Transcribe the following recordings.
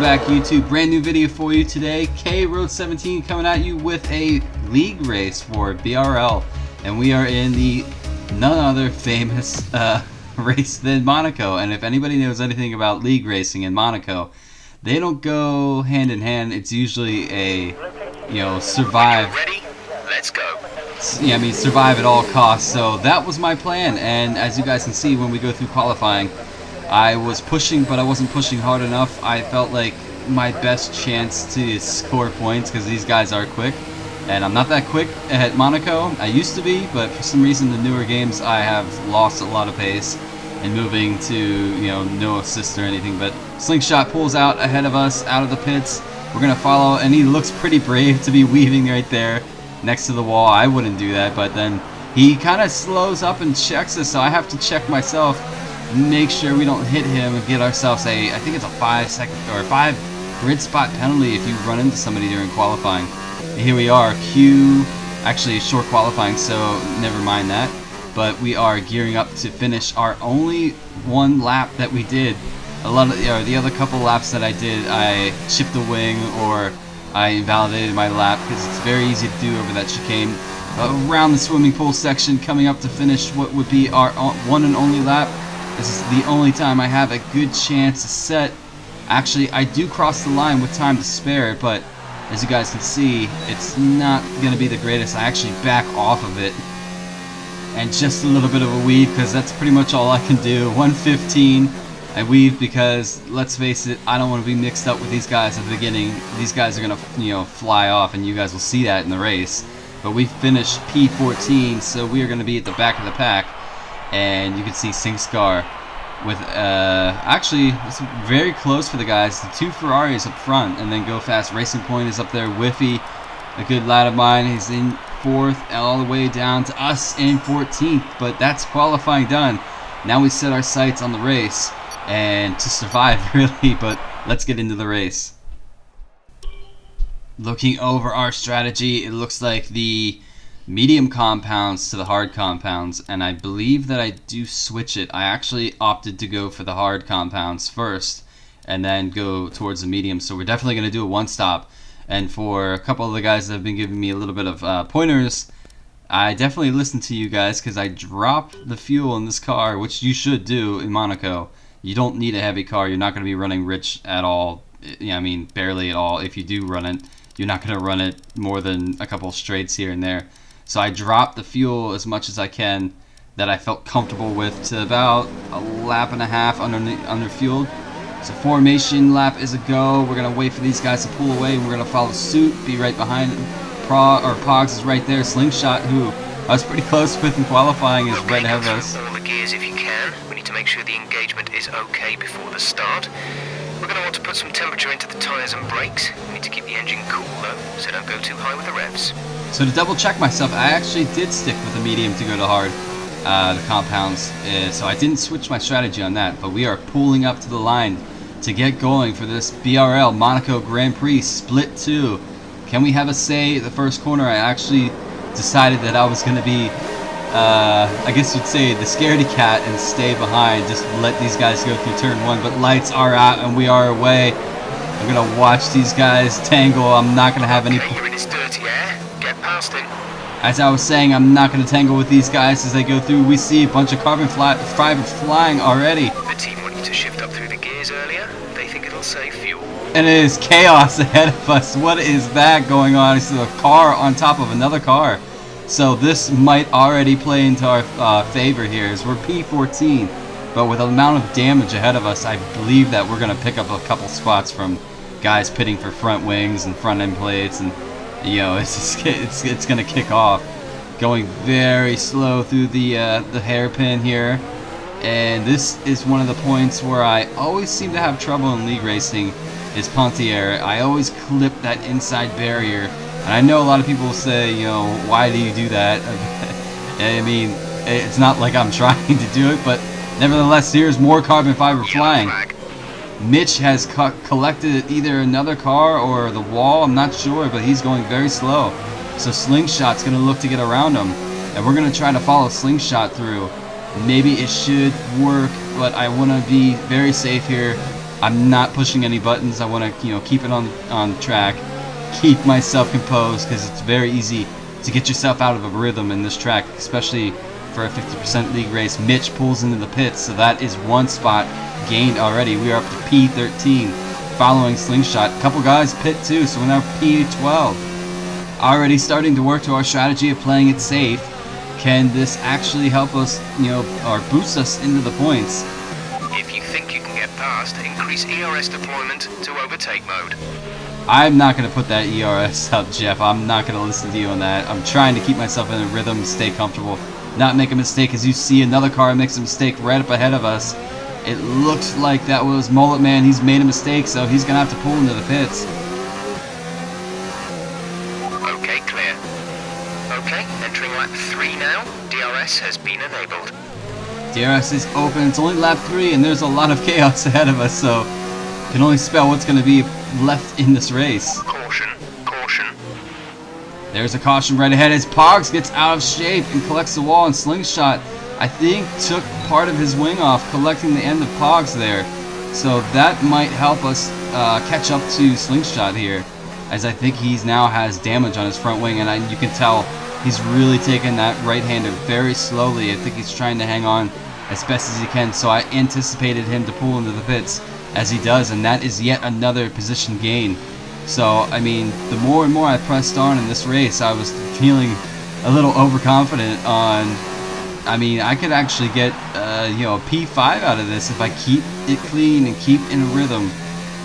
back, YouTube. Brand new video for you today. K Road 17 coming at you with a league race for BRL, and we are in the none other famous race than Monaco. And if anybody knows anything about league racing in Monaco, they don't go hand in hand. It's usually a survive. Ready? Let's go. Yeah, I mean survive at all costs. So that was my plan, and as you guys can see when we go through qualifying, I was pushing, but I wasn't pushing hard enough. I felt like my best chance to score points, because these guys are quick, and I'm not that quick at Monaco. I used to be, but for some reason the newer games I have lost a lot of pace and moving to no assist or anything. But Slingshot pulls out ahead of us out of the pits. We're gonna follow, and he looks pretty brave to be weaving right there next to the wall. I wouldn't do that, but then he kind of slows up and checks us, so I have to check myself, make sure we don't hit him and get ourselves I think it's a 5-second or 5 grid spot penalty if you run into somebody during qualifying. And here we are, actually short qualifying, so never mind that. But we are gearing up to finish our only one lap that we did. A lot of the other couple laps that I did, I chipped a wing or I invalidated my lap, because it's very easy to do over that chicane. Around the swimming pool section, coming up to finish what would be our one and only lap. This is the only time I have a good chance to set. Actually, I do cross the line with time to spare, but as you guys can see, it's not going to be the greatest. I actually back off of it, and just a little bit of a weave, because that's pretty much all I can do. 115, I weave because, let's face it, I don't want to be mixed up with these guys at the beginning. These guys are going to fly off, and you guys will see that in the race. But we finished P14, so we are going to be at the back of the pack. And you can see SingScar with actually it's very close for the guys. The 2 Ferraris up front, and then Go Fast Racing Point is up there. Whiffy, a good lad of mine, he's in 4th, all the way down to us in 14th. But that's qualifying done. Now we set our sights on the race and to survive, really. But let's get into the race. Looking over our strategy, it looks like the medium compounds to the hard compounds, and I believe that I do switch it. I actually opted to go for the hard compounds first and then go towards the medium, so we're definitely going to do a one-stop. And for a couple of the guys that have been giving me a little bit of pointers, I definitely listen to you guys, because I drop the fuel in this car, which you should do in Monaco. You don't need a heavy car. You're not going to be running rich at all. I mean, barely at all. If you do run it, you're not going to run it more than a couple straights here and there. So I dropped the fuel as much as I can that I felt comfortable with to about a lap and a half under fueled. So formation lap is a go. We're going to wait for these guys to pull away, and we're going to follow suit, be right behind them. Pogs is right there. Slingshot, who I was pretty close with in qualifying, is right ahead of us. All the gears if you can. We need to make sure the engagement is okay before the start. We're going to want to put some temperature into the tyres and brakes. We need to keep the engine cool though, so don't go too high with the revs. So to double check myself, I actually did stick with the medium to go to hard, the compounds. So I didn't switch my strategy on that, but we are pulling up to the line to get going for this BRL Monaco Grand Prix Split 2. Can we have a say the first corner? I actually decided that I was going to be, I guess you'd say, the scaredy cat and stay behind, just let these guys go through turn 1, but lights are out and we are away. I'm going to watch these guys tangle. I'm not going to have any... You're in his dirty air. Get past him. As I was saying, I'm not going to tangle with these guys as they go through. We see a bunch of carbon fibers flying already. The team want you to shift up through the gears earlier. They think it'll save fuel. And it is chaos ahead of us. What is that going on? It's a car on top of another car. So this might already play into our favor here, as we're P14. But with the amount of damage ahead of us, I believe that we're going to pick up a couple spots from guys pitting for front wings and front end plates, and it's going to kick off. Going very slow through the hairpin here, and this is one of the points where I always seem to have trouble in league racing. Is Pontier. I always clip that inside barrier, and I know a lot of people will say, why do you do that? I mean, it's not like I'm trying to do it, but nevertheless, here's more carbon fiber flying. Mitch has collected either another car or the wall, I'm not sure, but he's going very slow. So Slingshot's going to look to get around him, and we're going to try to follow Slingshot through. Maybe it should work, but I want to be very safe here. I'm not pushing any buttons. I want to, keep it on track, keep myself composed, because it's very easy to get yourself out of a rhythm in this track, especially for a 50% league race. Mitch pulls into the pits, so that is one spot gained already. We are up to P13 following Slingshot. A couple guys pit too, so we're now P12. Already starting to work to our strategy of playing it safe. Can this actually help us, or boost us into the points? If you think you can get past, increase ERS deployment to overtake mode. I'm not going to put that ERS up, Jeff. I'm not going to listen to you on that. I'm trying to keep myself in a rhythm, stay comfortable, not make a mistake. As you see, another car makes a mistake right up ahead of us. It looks like that was Mullet Man. He's made a mistake, so he's going to have to pull into the pits. Okay, clear. Okay, entering lap 3 now. DRS has been enabled. DRS is open. It's only lap 3, and there's a lot of chaos ahead of us, so can only spell what's going to be left in this race. Caution, caution. There's a caution right ahead as Pogs gets out of shape and collects the wall, and Slingshot, I think, took part of his wing off, collecting the end of Pogs there. So that might help us catch up to Slingshot here, as I think he's now has damage on his front wing, and you can tell he's really taking that right-hander very slowly. I think he's trying to hang on as best as he can, so I anticipated him to pull into the pits as he does, and that is yet another position gain. So, I mean, the more and more I pressed on in this race, I was feeling a little overconfident on, I mean, I could actually get, a P5 out of this if I keep it clean and keep in a rhythm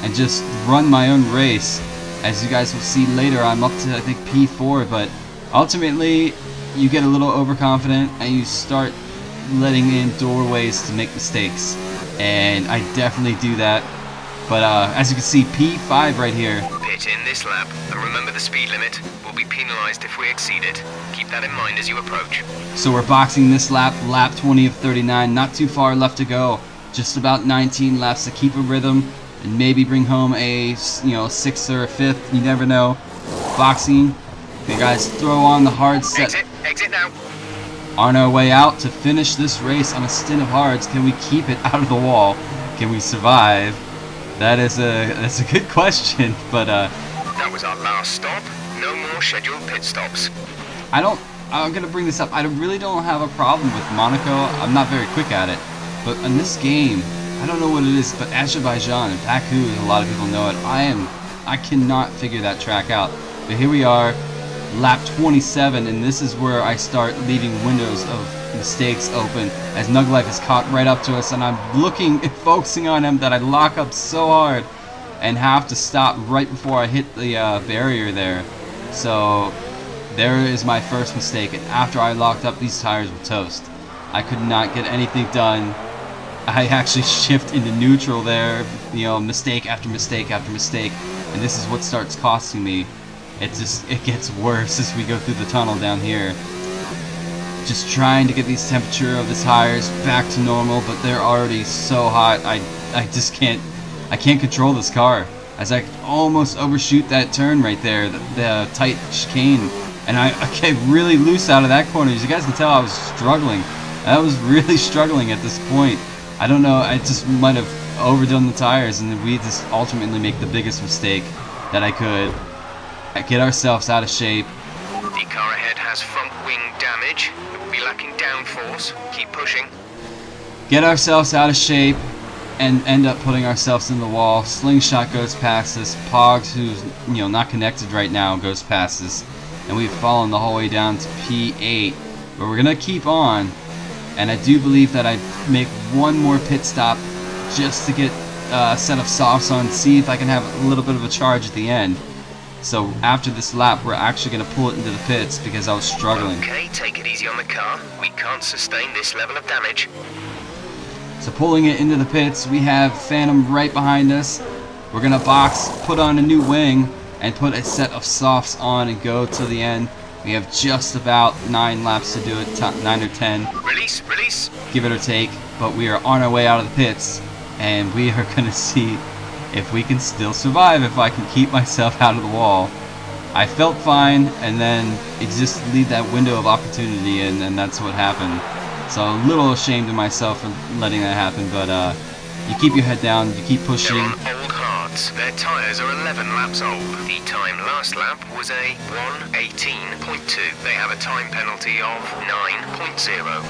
and just run my own race. As you guys will see later, I'm up to, I think, P4, but ultimately, you get a little overconfident and you start letting in doorways to make mistakes. And I definitely do that. But as you can see, P5 right here. Pit in this lap, and remember the speed limit. We'll be penalized if we exceed it. Keep that in mind as you approach. So we're boxing this lap, lap 20 of 39. Not too far left to go. Just about 19 laps to keep a rhythm and maybe bring home a 6th or a 5th. You never know. Boxing. Okay, guys, throw on the hard set. Exit now. On our way out to finish this race on a stint of hards. Can we keep it out of the wall? Can we survive? That's a good question, but that was our last stop. No more scheduled pit stops. I'm gonna bring this up. I really don't have a problem with Monaco. I'm not very quick at it, but in this game, I don't know what it is, but Azerbaijan and Baku, a lot of people know it. I cannot figure that track out. But here we are, lap 27, and this is where I start leaving windows of mistakes open as Nuglife is caught right up to us, and I'm looking and focusing on him that I lock up so hard and have to stop right before I hit the barrier there. So there is my first mistake, and after I locked up, these tires were toast. I could not get anything done. I actually shift into neutral there, mistake after mistake after mistake, and this is what starts costing me. It gets worse as we go through the tunnel down here. Just trying to get the temperature of the tires back to normal, but they're already so hot. I just can't control this car, as I almost overshoot that turn right there, the tight chicane, and I get really loose out of that corner. As you guys can tell, I was struggling. I was really struggling at this point. I don't know, I just might have overdone the tires, and we just ultimately make the biggest mistake that I could. Get ourselves out of shape. The car ahead has front wing damage. It will be lacking downforce. Keep pushing. Get ourselves out of shape and end up putting ourselves in the wall. Slingshot goes past us. Pogs, who's not connected right now, goes past us, and we've fallen the whole way down to P8. But we're gonna keep on, and I do believe that I make one more pit stop just to get a set of softs on, see if I can have a little bit of a charge at the end. So after this lap, we're actually going to pull it into the pits because I was struggling. Okay, take it easy on the car. We can't sustain this level of damage. So pulling it into the pits, we have Phantom right behind us. We're going to box, put on a new wing, and put a set of softs on and go to the end. We have just about 9 laps to do it, 9 or 10. Release, release. Give it or take, but we are on our way out of the pits, and we are going to see if we can still survive, if I can keep myself out of the wall. I felt fine, and then it just leave that window of opportunity, and that's what happened. So a little ashamed of myself for letting that happen, but You keep your head down, you keep pushing. They're on old hards. Their tyres are 11 laps old. The time last lap was a 1:18.2. They have a time penalty of 9.0.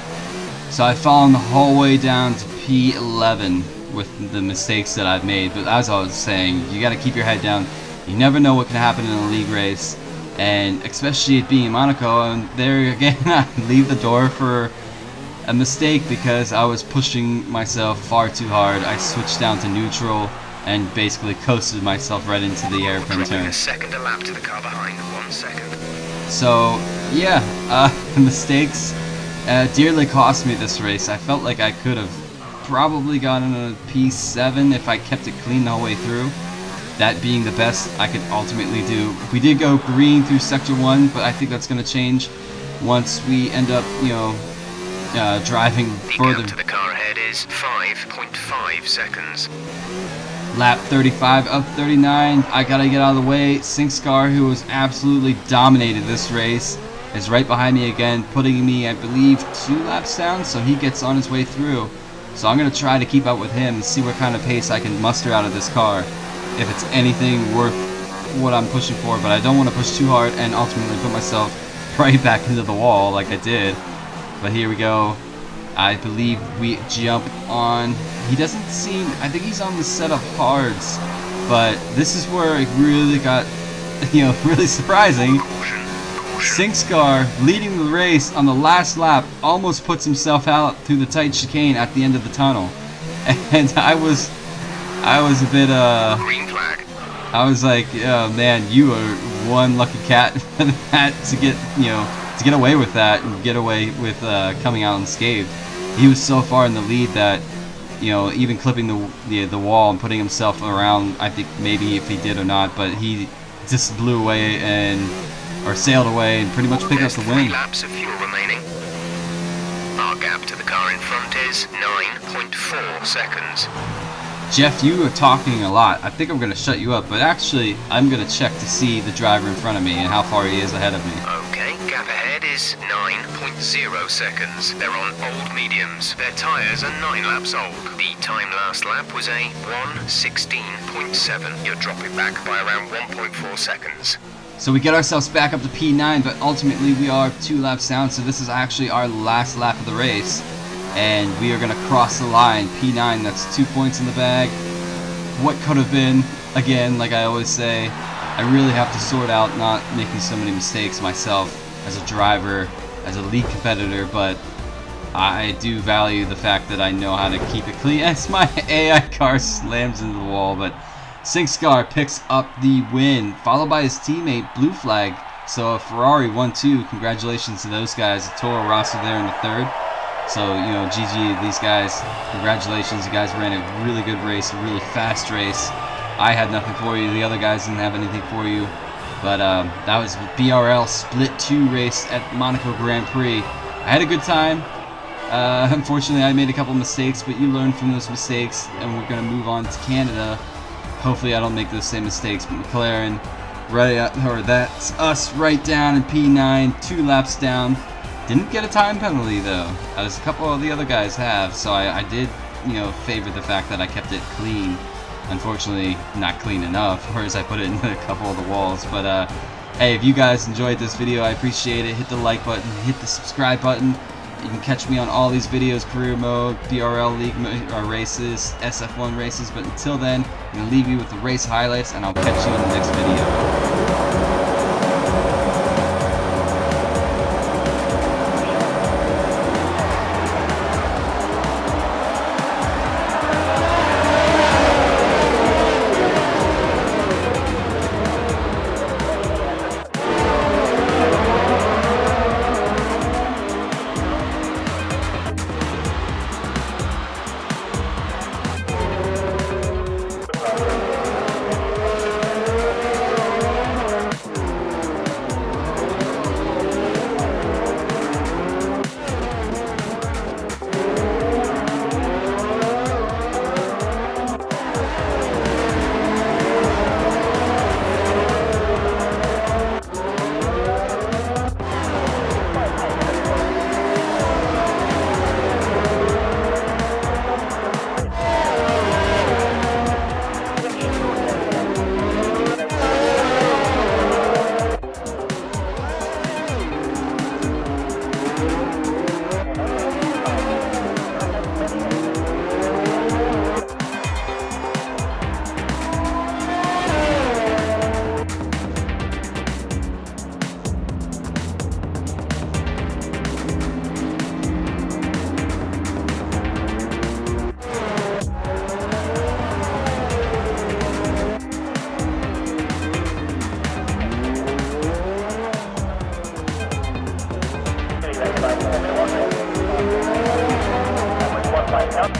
So I've fallen the whole way down to P11 with the mistakes that I've made. But as I was saying, you got to keep your head down. You never know what can happen in a league race, and especially it being in Monaco. And there again, I leave the door for a mistake because I was pushing myself far too hard. I switched down to neutral and basically coasted myself right into the airplane turn. A second a lap to the car behind. 1 second. So yeah, mistakes dearly cost me this race. I felt like I could have probably gotten a P7 if I kept it clean the whole way through. That being the best I could ultimately do. We did go green through sector 1, but I think that's going to change once we end up, driving further. The gap to the car ahead is 5.5 seconds. Lap 35 up 39. I gotta get out of the way. Sinkscar, who has absolutely dominated this race, is right behind me again, putting me, I believe, 2 laps down, so he gets on his way through. So I'm going to try to keep up with him and see what kind of pace I can muster out of this car, if it's anything worth what I'm pushing for. But I don't want to push too hard and ultimately put myself right back into the wall like I did. But here we go. I believe we jump on. He doesn't seem, I think he's on the set of hards, but this is where it really got, really surprising. Sinkscar, leading the race on the last lap, almost puts himself out through the tight chicane at the end of the tunnel, and I was a bit Green flag. I was like, oh man, you are one lucky cat to get away with that and get away with coming out unscathed. He was so far in the lead that even clipping the wall and putting himself around, I think maybe if he did or not, but he just blew away or sailed away and pretty much picked up the win. 3 laps of fuel remaining. Our gap to the car in front is 9.4 seconds. Jeff, you are talking a lot. I think I'm going to shut you up, but actually I'm going to check to see the driver in front of me and how far he is ahead of me. Okay, gap ahead is 9.0 seconds. They're on old mediums. Their tyres are 9 laps old. The time last lap was a 1:16.7. You're dropping back by around 1.4 seconds. So we get ourselves back up to P9, but ultimately we are 2 laps down, so this is actually our last lap of the race. And we are going to cross the line. P9, that's 2 points in the bag. What could have been, again, like I always say, I really have to sort out not making so many mistakes myself as a driver, as a league competitor, but I do value the fact that I know how to keep it clean. As my AI car slams into the wall, but Sinkscar picks up the win, followed by his teammate Blue Flag. So Ferrari 1-2. Congratulations to those guys. Toro Rosso there in the 3rd. So GG these guys. Congratulations, you guys ran a really good race, a really fast race. I had nothing for you. The other guys didn't have anything for you. But that was BRL Split 2 race at Monaco Grand Prix. I had a good time. Unfortunately, I made a couple mistakes, but you learn from those mistakes, and we're going to move on to Canada. Hopefully I don't make those same mistakes, but McLaren, that's us right down in P9, 2 laps down. Didn't get a time penalty though, as a couple of the other guys have, so I did, favor the fact that I kept it clean. Unfortunately, not clean enough, whereas I put it in a couple of the walls. But hey, if you guys enjoyed this video, I appreciate it. Hit the like button, hit the subscribe button. You can catch me on all these videos, career mode, BRL League races, SF1 races. But until then, I'm going to leave you with the race highlights, and I'll catch you in the next video. Right, up.